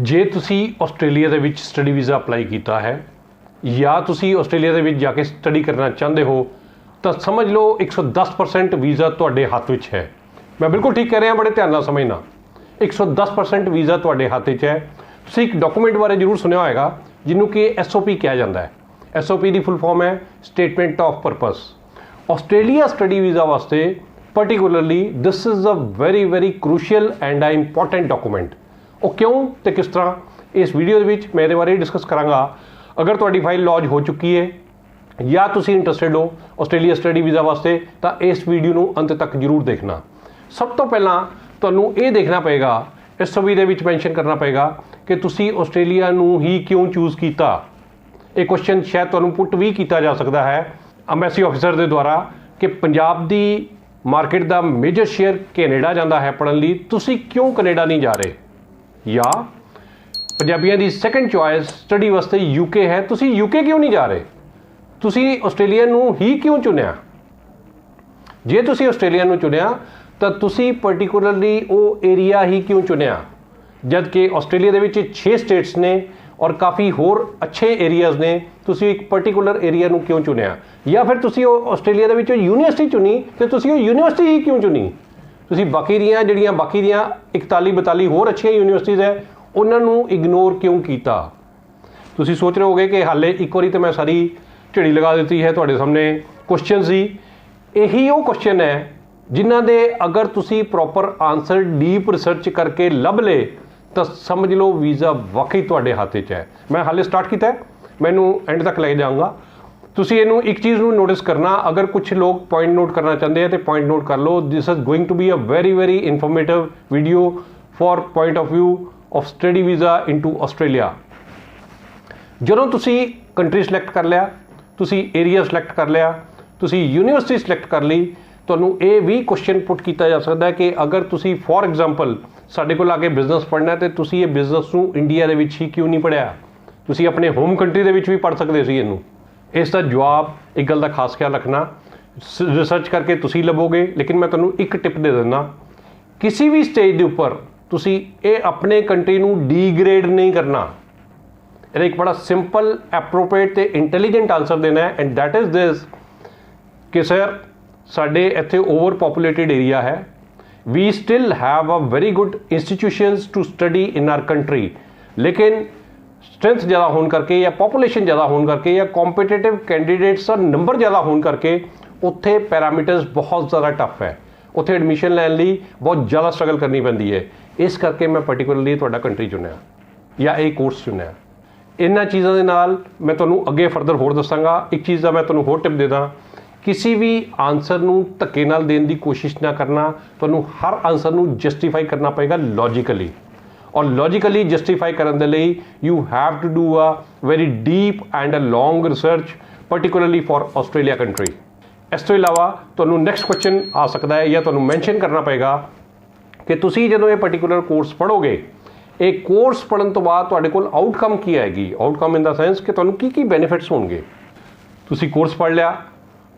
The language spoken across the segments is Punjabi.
ਜੇ ਤੁਸੀਂ ਆਸਟ੍ਰੇਲੀਆ ਦੇ ਵਿੱਚ ਸਟੱਡੀ ਵੀਜ਼ਾ ਅਪਲਾਈ ਕੀਤਾ ਹੈ ਜਾਂ ਤੁਸੀਂ ਆਸਟ੍ਰੇਲੀਆ ਦੇ ਵਿੱਚ ਜਾ ਕੇ ਸਟੱਡੀ ਕਰਨਾ ਚਾਹੁੰਦੇ ਹੋ ਤਾਂ ਸਮਝ ਲਓ 110% ਵੀਜ਼ਾ ਤੁਹਾਡੇ ਹੱਥ ਵਿੱਚ ਹੈ। ਮੈਂ ਬਿਲਕੁਲ ਠੀਕ ਕਹਿ ਰਿਹਾ, ਬੜੇ ਧਿਆਨ ਨਾਲ ਸਮਝਣਾ। 110% ਵੀਜ਼ਾ ਤੁਹਾਡੇ ਹੱਥ ਵਿੱਚ ਹੈ। ਤੁਸੀਂ ਇੱਕ ਡਾਕੂਮੈਂਟ ਬਾਰੇ ਜ਼ਰੂਰ ਸੁਣਿਆ ਹੋਏਗਾ ਜਿਹਨੂੰ ਕਿ SOP ਕਿਹਾ ਜਾਂਦਾ ਹੈ। SOP ਦੀ ਫੁੱਲ ਫਾਰਮ ਹੈ statement of purpose. Australia study visa ਵਾਸਤੇ particularly this is a very crucial and important document। ਉਹ ਕਿਉਂ ਤੇ ਕਿਸ ਤਰ੍ਹਾਂ ਇਸ ਵੀਡੀਓ ਦੇ ਵਿੱਚ ਮੈਂ ਇਹਦੇ ਬਾਰੇ ਡਿਸਕਸ ਕਰਾਂਗਾ। ਅਗਰ ਤੁਹਾਡੀ ਫਾਈਲ ਲੌਂਚ ਹੋ ਚੁੱਕੀ ਹੈ ਜਾਂ ਤੁਸੀਂ ਇੰਟਰਸਟਿਡ ਹੋ ਆਸਟ੍ਰੇਲੀਆ ਸਟੱਡੀ ਵੀਜ਼ਾ ਵਾਸਤੇ ਤਾਂ ਇਸ ਵੀਡੀਓ ਨੂੰ ਅੰਤ ਤੱਕ ਜ਼ਰੂਰ ਦੇਖਣਾ। ਸਭ ਤੋਂ ਪਹਿਲਾਂ ਤੁਹਾਨੂੰ ਇਹ ਦੇਖਣਾ ਪਏਗਾ, SOP ਦੇ ਵਿੱਚ ਮੈਂਸ਼ਨ ਕਰਨਾ ਪਏਗਾ ਕਿ ਤੁਸੀਂ ਆਸਟ੍ਰੇਲੀਆ ਨੂੰ ਹੀ ਕਿਉਂ ਚੂਜ਼ ਕੀਤਾ। ਇਹ ਕੁਐਸਚਨ ਸ਼ਾਇਦ ਤੁਹਾਨੂੰ ਪੁੱਟ ਵੀ ਕੀਤਾ ਜਾ ਸਕਦਾ ਹੈ ਅੰਬੈਸੀ ਆਫਿਸਰ ਦੇ ਦੁਆਰਾ ਕਿ ਪੰਜਾਬ ਦੀ ਮਾਰਕੀਟ ਦਾ ਮੇਜਰ ਸ਼ੇਅਰ ਕੈਨੇਡਾ ਜਾਂਦਾ ਹੈ ਪੜ੍ਹਨ ਲਈ, ਤੁਸੀਂ ਕਿਉਂ ਕੈਨੇਡਾ ਨਹੀਂ ਜਾ ਰਹੇ। ਜਾਂ ਪੰਜਾਬੀਆਂ ਦੀ ਸੈਕੰਡ ਚੁਆਇਸ ਸਟੱਡੀ ਵਾਸਤੇ UK ਹੈ, ਤੁਸੀਂ UK ਕਿਉਂ ਨਹੀਂ ਜਾ ਰਹੇ, ਤੁਸੀਂ ਆਸਟ੍ਰੇਲੀਆ ਨੂੰ ਹੀ ਕਿਉਂ ਚੁਣਿਆ। ਜੇ ਤੁਸੀਂ ਆਸਟ੍ਰੇਲੀਆ ਨੂੰ ਚੁਣਿਆ ਤਾਂ ਤੁਸੀਂ ਪਾਰਟਿਕੂਲਰਲੀ ਉਹ ਏਰੀਆ ਹੀ ਕਿਉਂ ਚੁਣਿਆ, ਜਦ ਕਿ ਆਸਟ੍ਰੇਲੀਆ ਦੇ ਵਿੱਚ 6 ਸਟੇਟਸ ਨੇ ਔਰ ਕਾਫੀ ਹੋਰ ਅੱਛੇ ਏਰੀਆਜ਼ ਨੇ, ਤੁਸੀਂ ਇੱਕ ਪਾਰਟਿਕੂਲਰ ਏਰੀਆ ਨੂੰ ਕਿਉਂ ਚੁਣਿਆ। ਜਾਂ ਫਿਰ ਤੁਸੀਂ ਉਹ ਆਸਟ੍ਰੇਲੀਆ ਦੇ ਵਿੱਚ ਯੂਨੀਵਰਸਿਟੀ ਚੁਣੀ ਤੇ ਤੁਸੀਂ ਉਹ ਯੂਨੀਵਰਸਿਟੀ ਹੀ ਕਿਉਂ ਚੁਣੀ। ਤੁਸੀਂ ਬਾਕੀ ਦੀਆਂ 41-42 ਹੋਰ ਅੱਛੀਆਂ ਯੂਨੀਵਰਸਿਟੀਜ਼ ਹੈ ਉਹਨਾਂ ਨੂੰ ਇਗਨੋਰ ਕਿਉਂ ਕੀਤਾ। ਤੁਸੀਂ ਸੋਚ ਰਹੇ ਹੋਗੇ ਕਿ ਹਾਲੇ ਇੱਕ ਵਾਰੀ ਤਾਂ ਮੈਂ ਸਾਰੀ ਝੜੀ ਲਗਾ ਦਿੱਤੀ ਹੈ, ਤੁਹਾਡੇ ਸਾਹਮਣੇ ਕੁਐਸਚਨ ਸੀ। ਇਹੀ ਉਹ ਕੁਐਸਚਨ ਹੈ ਜਿਨ੍ਹਾਂ ਦੇ ਅਗਰ ਤੁਸੀਂ ਪ੍ਰੋਪਰ ਆਨਸਰ ਡੀਪ ਰਿਸਰਚ ਕਰਕੇ ਲੱਭ ਲਏ ਤਾਂ ਸਮਝ ਲਓ ਵੀਜ਼ਾ ਵਾਕਈ ਤੁਹਾਡੇ ਹੱਥ 'ਚ ਹੈ। ਮੈਂ ਹਾਲੇ ਸਟਾਰਟ ਕੀਤਾ ਹੈ, ਮੈਨੂੰ ਐਂਡ ਤੱਕ ਲੈ ਜਾਊਂਗਾ। ਤੁਸੀਂ ਇਹਨੂੰ ਇੱਕ ਚੀਜ਼ ਨੂੰ ਨੋਟਿਸ ਕਰਨਾ, ਅਗਰ ਕੁਝ ਲੋਕ ਪੁਆਇੰਟ ਨੋਟ ਕਰਨਾ ਚਾਹੁੰਦੇ ਆ ਤੇ ਪੁਆਇੰਟ ਨੋਟ ਕਰ ਲਓ। This is going to be a very informative video for point of view of study visa into Australia. ਜਦੋਂ ਤੁਸੀਂ ਕੰਟਰੀ ਸਿਲੈਕਟ ਕਰ ਲਿਆ, ਤੁਸੀਂ ਏਰੀਆ ਸਿਲੈਕਟ ਕਰ ਲਿਆ, ਤੁਸੀਂ ਯੂਨੀਵਰਸਿਟੀ ਸਿਲੈਕਟ ਕਰ ਲਈ, ਤੁਹਾਨੂੰ ਇਹ ਵੀ ਕੁਐਸਚਨ ਪੁੱਟ ਕੀਤਾ ਜਾ ਸਕਦਾ ਹੈ ਕਿ ਅਗਰ ਤੁਸੀਂ ਫॉर ਐਗਜ਼ਾਮਪਲ ਸਾਡੇ ਕੋਲ ਆ ਕੇ ਬਿਜ਼ਨਸ ਪੜ੍ਹਨਾ ਤੇ ਤੁਸੀਂ ਇਹ ਬਿਜ਼ਨਸ ਨੂੰ ਇੰਡੀਆ ਦੇ ਵਿੱਚ ਹੀ ਕਿਉਂ ਨਹੀਂ ਪੜ੍ਹਿਆ, ਤੁਸੀਂ ਆਪਣੇ ਹੋਮ ਕੰਟਰੀ ਦੇ ਵਿੱਚ ਵੀ ਪੜ੍ਹ ਸਕਦੇ ਸੀ ਇਹਨੂੰ। ਇਸ ਦਾ ਜਵਾਬ ਇੱਕ ਗੱਲ ਦਾ ਖਾਸ ਖਿਆਲ ਰੱਖਣਾ, ਰਿਸਰਚ ਕਰਕੇ ਤੁਸੀਂ ਲੱਭੋਗੇ, ਲੇਕਿਨ ਮੈਂ ਤੁਹਾਨੂੰ ਇੱਕ ਟਿਪ ਦੇ ਦਿੰਦਾ, ਕਿਸੇ ਵੀ ਸਟੇਜ ਦੇ ਉੱਪਰ ਤੁਸੀਂ ਇਹ ਆਪਣੇ ਕੰਟਰੀ ਨੂੰ ਡੀਗ੍ਰੇਡ ਨਹੀਂ ਕਰਨਾ। ਇਹਦਾ ਇੱਕ ਬੜਾ ਸਿੰਪਲ ਐਪਰੋਪ੍ਰੀਏਟ ਤੇ ਇੰਟੈਲੀਜੈਂਟ ਆਨਸਰ ਦੇਣਾ ਹੈ ਐਂਡ ਦੈਟ ਇਜ਼ ਦਿਸ ਕਿ ਸਰ ਸਾਡੇ ਇੱਥੇ ਓਵਰ ਪੋਪੂਲੇਟਿਡ ਏਰੀਆ ਹੈ, we still have a very good institutions to study in our country, ਲੇਕਿਨ ਸਟਰੈਂਥ ਜ਼ਿਆਦਾ ਹੋਣ ਕਰਕੇ ਜਾਂ ਪੋਪੂਲੇਸ਼ਨ ਜ਼ਿਆਦਾ ਹੋਣ ਕਰਕੇ ਜਾਂ ਕੰਪੀਟੀਟਿਵ ਕੈਂਡੀਡੇਟਸ ਦਾ ਨੰਬਰ ਜ਼ਿਆਦਾ ਹੋਣ ਕਰਕੇ ਉੱਥੇ ਪੈਰਾਮੀਟਰਸ ਬਹੁਤ ਜ਼ਿਆਦਾ ਟਫ ਹੈ, ਉੱਥੇ ਐਡਮਿਸ਼ਨ ਲੈਣ ਲਈ ਬਹੁਤ ਜ਼ਿਆਦਾ ਸਟਰਗਲ ਕਰਨੀ ਪੈਂਦੀ ਹੈ। ਇਸ ਕਰਕੇ ਮੈਂ ਪਾਰਟਿਕੂਲਰਲੀ ਤੁਹਾਡਾ ਕੰਟਰੀ ਚੁਣਿਆ ਜਾਂ ਇਹ ਕੋਰਸ ਚੁਣਿਆ। ਇਹਨਾਂ ਚੀਜ਼ਾਂ ਦੇ ਨਾਲ ਮੈਂ ਤੁਹਾਨੂੰ ਅੱਗੇ ਫਰਦਰ ਹੋਰ ਦੱਸਾਂਗਾ। ਇੱਕ ਚੀਜ਼ ਦਾ ਮੈਂ ਤੁਹਾਨੂੰ ਹੋਰ ਟਿਪ ਦੇ ਦਾਂ, ਕਿਸੇ ਵੀ ਆਨਸਰ ਨੂੰ ਧੱਕੇ ਨਾਲ ਦੇਣ ਦੀ ਕੋਸ਼ਿਸ਼ ਨਾ ਕਰਨਾ। ਤੁਹਾਨੂੰ ਹਰ ਆਨਸਰ ਨੂੰ ਜਸਟੀਫਾਈ ਕਰਨਾ ਪਏਗਾ ਲੌਜੀਕਲੀ, ਔਰ ਲੌਜੀਕਲੀ ਜਸਟੀਫਾਈ ਕਰਨ ਦੇ ਲਈ you have to do a very deep and a long research particularly for Australia country. ਇਸ ਤੋਂ ਇਲਾਵਾ ਤੁਹਾਨੂੰ ਨੈਕਸਟ ਕੁਐਸਚਨ ਆ ਸਕਦਾ ਹੈ ਜਾਂ ਤੁਹਾਨੂੰ ਮੈਂਸ਼ਨ ਕਰਨਾ ਪਏਗਾ ਕਿ ਤੁਸੀਂ ਜਦੋਂ ਇਹ ਪਾਰਟਿਕੂਲਰ ਕੋਰਸ ਪੜ੍ਹੋਗੇ, ਇਹ ਕੋਰਸ ਪੜ੍ਹਨ ਤੋਂ ਬਾਅਦ ਤੁਹਾਡੇ ਕੋਲ ਆਊਟਕਮ ਕੀ ਆਏਗੀ। ਆਊਟਕਮ ਇਨ ਦਾ ਸੈਂਸ ਕਿ ਤੁਹਾਨੂੰ ਕੀ ਬੈਨੀਫਿਟਸ ਹੋਣਗੇ। ਤੁਸੀਂ ਕੋਰਸ ਪੜ੍ਹ ਲਿਆ,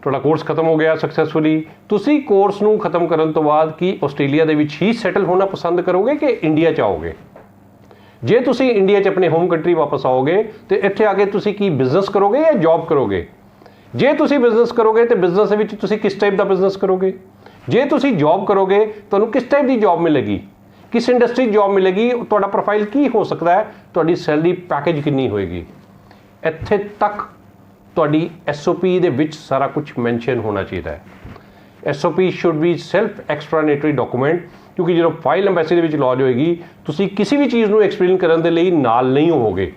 ਤੁਹਾਡਾ ਕੋਰਸ ਖਤਮ ਹੋ ਗਿਆ ਸਕਸੈਸਫੁਲੀ, ਤੁਸੀਂ ਕੋਰਸ ਨੂੰ ਖਤਮ ਕਰਨ ਤੋਂ ਬਾਅਦ ਕੀ ਆਸਟ੍ਰੇਲੀਆ ਦੇ ਵਿੱਚ ਹੀ ਸੈਟਲ ਹੋਣਾ ਪਸੰਦ ਕਰੋਗੇ ਕਿ ਇੰਡੀਆ 'ਚ ਆਓਗੇ। ਜੇ ਤੁਸੀਂ ਇੰਡੀਆ 'ਚ ਆਪਣੇ ਹੋਮ ਕੰਟਰੀ ਵਾਪਸ ਆਓਗੇ ਤੇ ਇੱਥੇ ਆ ਕੇ ਤੁਸੀਂ ਕੀ ਬਿਜ਼ਨਸ ਕਰੋਗੇ ਜਾਂ ਜੌਬ ਕਰੋਗੇ। ਜੇ ਤੁਸੀਂ ਬਿਜ਼ਨਸ ਕਰੋਗੇ ਤੇ ਬਿਜ਼ਨਸ ਦੇ ਵਿੱਚ ਤੁਸੀਂ ਕਿਸ ਟਾਈਪ ਦਾ ਬਿਜ਼ਨਸ ਕਰੋਗੇ। ਜੇ ਤੁਸੀਂ ਜੌਬ ਕਰੋਗੇ ਤੁਹਾਨੂੰ ਕਿਸ ਟਾਈਪ ਦੀ ਜੌਬ ਮਿਲੇਗੀ, ਕਿਸ ਇੰਡਸਟਰੀ ਜੌਬ ਮਿਲੇਗੀ, ਤੁਹਾਡਾ ਪ੍ਰੋਫਾਈਲ ਕੀ ਹੋ ਸਕਦਾ ਹੈ, ਤੁਹਾਡੀ ਸੈਲਰੀ ਪੈਕੇਜ ਕਿੰਨੀ ਹੋਏਗੀ। ਇੱਥੇ ਤੱਕ ਤੁਹਾਡੀ SOP ਦੇ ਵਿੱਚ ਸਾਰਾ ਕੁਝ ਮੈਂਸ਼ਨ ਹੋਣਾ ਚਾਹੀਦਾ ਹੈ। SOP should be self explanatory document, ਕਿਉਂਕਿ ਜਦੋਂ ਫਾਈਲ ਅੰਬੈਸੀ ਦੇ ਵਿੱਚ ਲੌਂਚ ਹੋਏਗੀ ਤੁਸੀਂ ਕਿਸੇ ਵੀ ਚੀਜ਼ ਨੂੰ ਐਕਸਪਲੇਨ ਕਰਨ ਦੇ ਲਈ ਨਾਲ ਨਹੀਂ ਹੋਵੋਗੇ।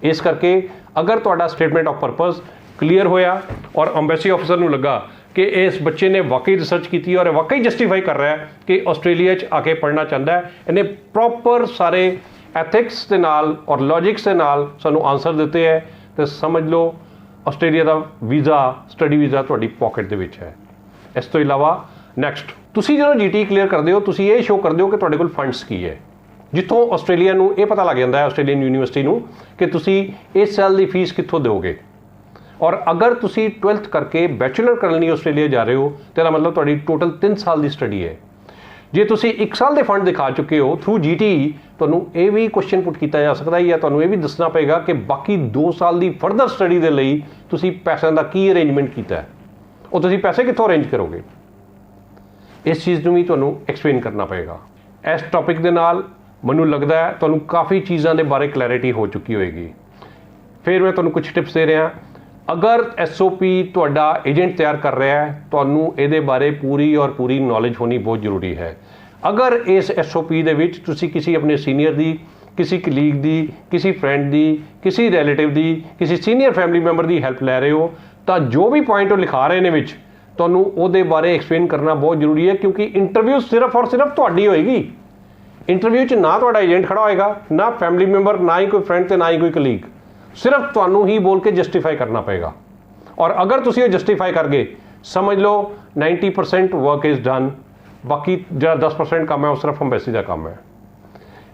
ਇਸ ਕਰਕੇ ਅਗਰ ਤੁਹਾਡਾ ਸਟੇਟਮੈਂਟ ਆਫ ਪਰਪਸ ਕਲੀਅਰ ਹੋਇਆ ਔਰ ਅੰਬੈਸੀ ਆਫਿਸਰ ਨੂੰ ਲੱਗਾ ਕਿ ਇਸ ਬੱਚੇ ਨੇ ਵਾਕਈ ਰਿਸਰਚ ਕੀਤੀ ਔਰ ਵਾਕਈ ਜਸਟੀਫਾਈ ਕਰ ਰਿਹਾ ਹੈ ਕਿ ਆਸਟ੍ਰੇਲੀਆ 'ਚ ਆ ਕੇ ਪੜ੍ਹਨਾ ਚਾਹੁੰਦਾ ਹੈ, ਇਹਨੇ ਪ੍ਰੋਪਰ ਸਾਰੇ ਐਥਿਕਸ ਦੇ ਨਾਲ ਔਰ ਲੌਜਿਕਸ ਦੇ ਨਾਲ ਸਾਨੂੰ ਆਨਸਰ ਦਿੱਤੇ ਹੈ, ਤੇ ਸਮਝ ਲਓ ਆਸਟ੍ਰੇਲੀਆ ਦਾ ਵੀਜ਼ਾ ਸਟੱਡੀ ਵੀਜ਼ਾ ਤੁਹਾਡੀ ਪੋਕਟ ਦੇ ਵਿੱਚ ਹੈ। ਇਸ ਤੋਂ ਇਲਾਵਾ ਨੈਕਸਟ ਤੁਸੀਂ ਜਦੋਂ GT ਕਲੀਅਰ ਕਰਦੇ ਹੋ ਤੁਸੀਂ ਇਹ ਸ਼ੋਅ ਕਰਦੇ ਹੋ ਕਿ ਤੁਹਾਡੇ ਕੋਲ ਫੰਡਸ ਕੀ ਹੈ, ਜਿੱਥੋਂ ਆਸਟ੍ਰੇਲੀਆ ਨੂੰ ਇਹ ਪਤਾ ਲੱਗ ਜਾਂਦਾ ਹੈ ਆਸਟ੍ਰੇਲੀਅਨ ਯੂਨੀਵਰਸਿਟੀ ਨੂੰ ਕਿ ਤੁਸੀਂ ਇਸ ਸਾਲ ਦੀ ਫੀਸ ਕਿੱਥੋਂ ਦਿਓਗੇ। ਔਰ ਅਗਰ ਤੁਸੀਂ 12th ਕਰਕੇ ਬੈਚਲਰ ਕਰਨ ਲਈ ਆਸਟ੍ਰੇਲੀਆ ਜਾ ਰਹੇ ਹੋ ਤਾਂ ਇਹਦਾ ਮਤਲਬ ਤੁਹਾਡੀ ਟੋਟਲ 3 ਸਾਲ ਦੀ ਸਟੱਡੀ ਹੈ। ਜੇ ਤੁਸੀਂ 1 ਸਾਲ ਦੇ ਫੰਡ ਦਿਖਾ ਚੁੱਕੇ ਹੋ ਥਰੂ GT, ਤੁਹਾਨੂੰ ਇਹ ਵੀ ਕੁਐਸਚਨ ਪੁੱਟ ਕੀਤਾ ਜਾ ਸਕਦਾ ਹੈ ਜਾਂ ਤੁਹਾਨੂੰ ਇਹ ਵੀ ਦੱਸਣਾ ਪਏਗਾ ਕਿ ਬਾਕੀ 2 ਸਾਲ ਦੀ ਫਰਦਰ ਸਟੱਡੀ ਦੇ ਲਈ ਤੁਸੀਂ ਪੈਸਿਆਂ ਦਾ ਕੀ ਅਰੇਂਜਮੈਂਟ ਕੀਤਾ ਹੈ, ਉਹ ਤੁਸੀਂ ਪੈਸੇ ਕਿੱਥੋਂ ਅਰੇਂਜ ਕਰੋਗੇ। ਇਸ ਚੀਜ਼ ਨੂੰ ਵੀ ਤੁਹਾਨੂੰ ਐਕਸਪਲੇਨ ਕਰਨਾ ਪਏਗਾ। ਇਸ ਟੌਪਿਕ ਦੇ ਨਾਲ ਮੈਨੂੰ ਲੱਗਦਾ ਹੈ ਤੁਹਾਨੂੰ ਕਾਫੀ ਚੀਜ਼ਾਂ ਦੇ ਬਾਰੇ ਕਲੈਰਿਟੀ ਹੋ ਚੁੱਕੀ ਹੋਏਗੀ। ਫਿਰ ਮੈਂ ਤੁਹਾਨੂੰ ਕੁਝ ਟਿਪਸ ਦੇ ਰਿਹਾ। ਅਗਰ SOP ਤੁਹਾਡਾ ਏਜੰਟ ਤਿਆਰ ਕਰ ਰਿਹਾ ਹੈ, ਤੁਹਾਨੂੰ ਇਹਦੇ ਬਾਰੇ ਪੂਰੀ ਨੌਲੇਜ ਹੋਣੀ ਬਹੁਤ ਜ਼ਰੂਰੀ ਹੈ। ਅਗਰ ਇਸ SOP ਦੇ ਵਿੱਚ ਤੁਸੀਂ ਕਿਸੇ ਆਪਣੇ ਸੀਨੀਅਰ ਦੀ, ਕਿਸੇ ਕਲੀਗ ਦੀ, ਕਿਸੇ ਫਰੈਂਡ ਦੀ, ਕਿਸੇ ਰਿਲੇਟਿਵ ਦੀ, ਕਿਸੇ ਸੀਨੀਅਰ ਫੈਮਿਲੀ ਮੈਂਬਰ ਦੀ ਹੈਲਪ ਲੈ ਰਹੇ ਹੋ, ਤਾਂ ਜੋ ਵੀ ਪੁਆਇੰਟ ਉਹ ਲਿਖਾ ਰਹੇ ਨੇ ਵਿੱਚ ਤੁਹਾਨੂੰ ਉਹਦੇ ਬਾਰੇ ਐਕਸਪਲੇਨ ਕਰਨਾ ਬਹੁਤ ਜ਼ਰੂਰੀ ਹੈ, ਕਿਉਂਕਿ ਇੰਟਰਵਿਊ ਸਿਰਫ ਔਰ ਸਿਰਫ ਤੁਹਾਡੀ ਹੋਏਗੀ। ਇੰਟਰਵਿਊ 'ਚ ਨਾ ਤੁਹਾਡਾ ਏਜੰਟ ਖੜਾ ਹੋਏਗਾ, ਨਾ ਫੈਮਿਲੀ ਮੈਂਬਰ, ਨਾ ਹੀ ਕੋਈ ਫਰੈਂਡ ਤੇ ਨਾ ਹੀ ਕੋਈ ਕਲੀਗ, ਸਿਰਫ ਤੁਹਾਨੂੰ ਹੀ ਬੋਲ ਕੇ ਜਸਟੀਫਾਈ ਕਰਨਾ ਪਏਗਾ। ਔਰ ਅਗਰ ਤੁਸੀਂ ਉਹ ਜਸਟੀਫਾਈ ਕਰ ਗਏ, ਸਮਝ ਲਓ 90% ਵਰਕ ਇਜ਼ ਡਨ। ਬਾਕੀ ਜਿਹੜਾ 10% ਕੰਮ ਹੈ ਉਹ ਸਿਰਫ ਅੰਬੈਸੀ ਦਾ ਕੰਮ ਹੈ।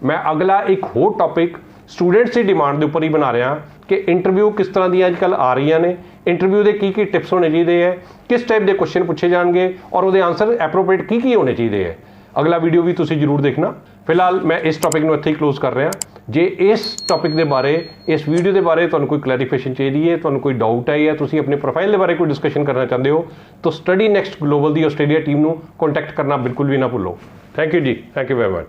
ਮੈਂ ਅਗਲਾ ਇੱਕ ਹੋਰ ਟੌਪਿਕ ਸਟੂਡੈਂਟਸ ਦੀ ਡਿਮਾਂਡ ਦੇ ਉੱਪਰ ਹੀ ਬਣਾ ਰਿਹਾ ਕਿ ਇੰਟਰਵਿਊ ਕਿਸ ਤਰ੍ਹਾਂ ਦੀਆਂ ਅੱਜ ਕੱਲ੍ਹ ਆ ਰਹੀਆਂ ਨੇ, ਇੰਟਰਵਿਊ ਦੇ ਕੀ ਟਿਪਸ ਹੋਣੇ ਚਾਹੀਦੇ ਹੈ, ਕਿਸ ਟਾਈਪ ਦੇ ਕੁਐਸਚਨ ਪੁੱਛੇ ਜਾਣਗੇ ਔਰ ਉਹਦੇ ਆਨਸਰ ਐਪਰੋਪ੍ਰੀਏਟ ਕੀ ਹੋਣੇ ਚਾਹੀਦੇ ਹੈ। ਅਗਲਾ ਵੀਡੀਓ ਵੀ ਤੁਸੀਂ ਜ਼ਰੂਰ ਦੇਖਣਾ। ਫਿਲਹਾਲ ਮੈਂ ਇਸ ਟੌਪਿਕ ਨੂੰ ਇੱਥੇ ਹੀ ਕਲੋਜ਼ ਕਰ ਰਿਹਾ। ਜੇ ਇਸ ਟੌਪਿਕ ਦੇ ਬਾਰੇ, ਇਸ ਵੀਡੀਓ ਦੇ ਬਾਰੇ ਤੁਹਾਨੂੰ ਕੋਈ ਕਲੈਰੀਫਿਕੇਸ਼ਨ ਚਾਹੀਦੀ ਹੈ, ਤੁਹਾਨੂੰ ਕੋਈ ਡਾਊਟ ਹੈ ਜਾਂ ਤੁਸੀਂ ਆਪਣੇ ਪ੍ਰੋਫਾਈਲ ਦੇ ਬਾਰੇ ਕੋਈ ਡਿਸਕਸ਼ਨ ਕਰਨਾ ਚਾਹੁੰਦੇ ਹੋ, ਤਾਂ ਸਟੱਡੀ ਨੈਕਸਟ ਗਲੋਬਲ ਦੀ ਆਸਟ੍ਰੇਲੀਆ ਟੀਮ ਨੂੰ ਕੰਟੈਕਟ ਕਰਨਾ ਬਿਲਕੁਲ ਵੀ ਨਾ ਭੁੱਲੋ। ਥੈਂਕ ਯੂ ਜੀ, ਥੈਂਕ ਯੂ ਵੈਰੀ ਮਚ।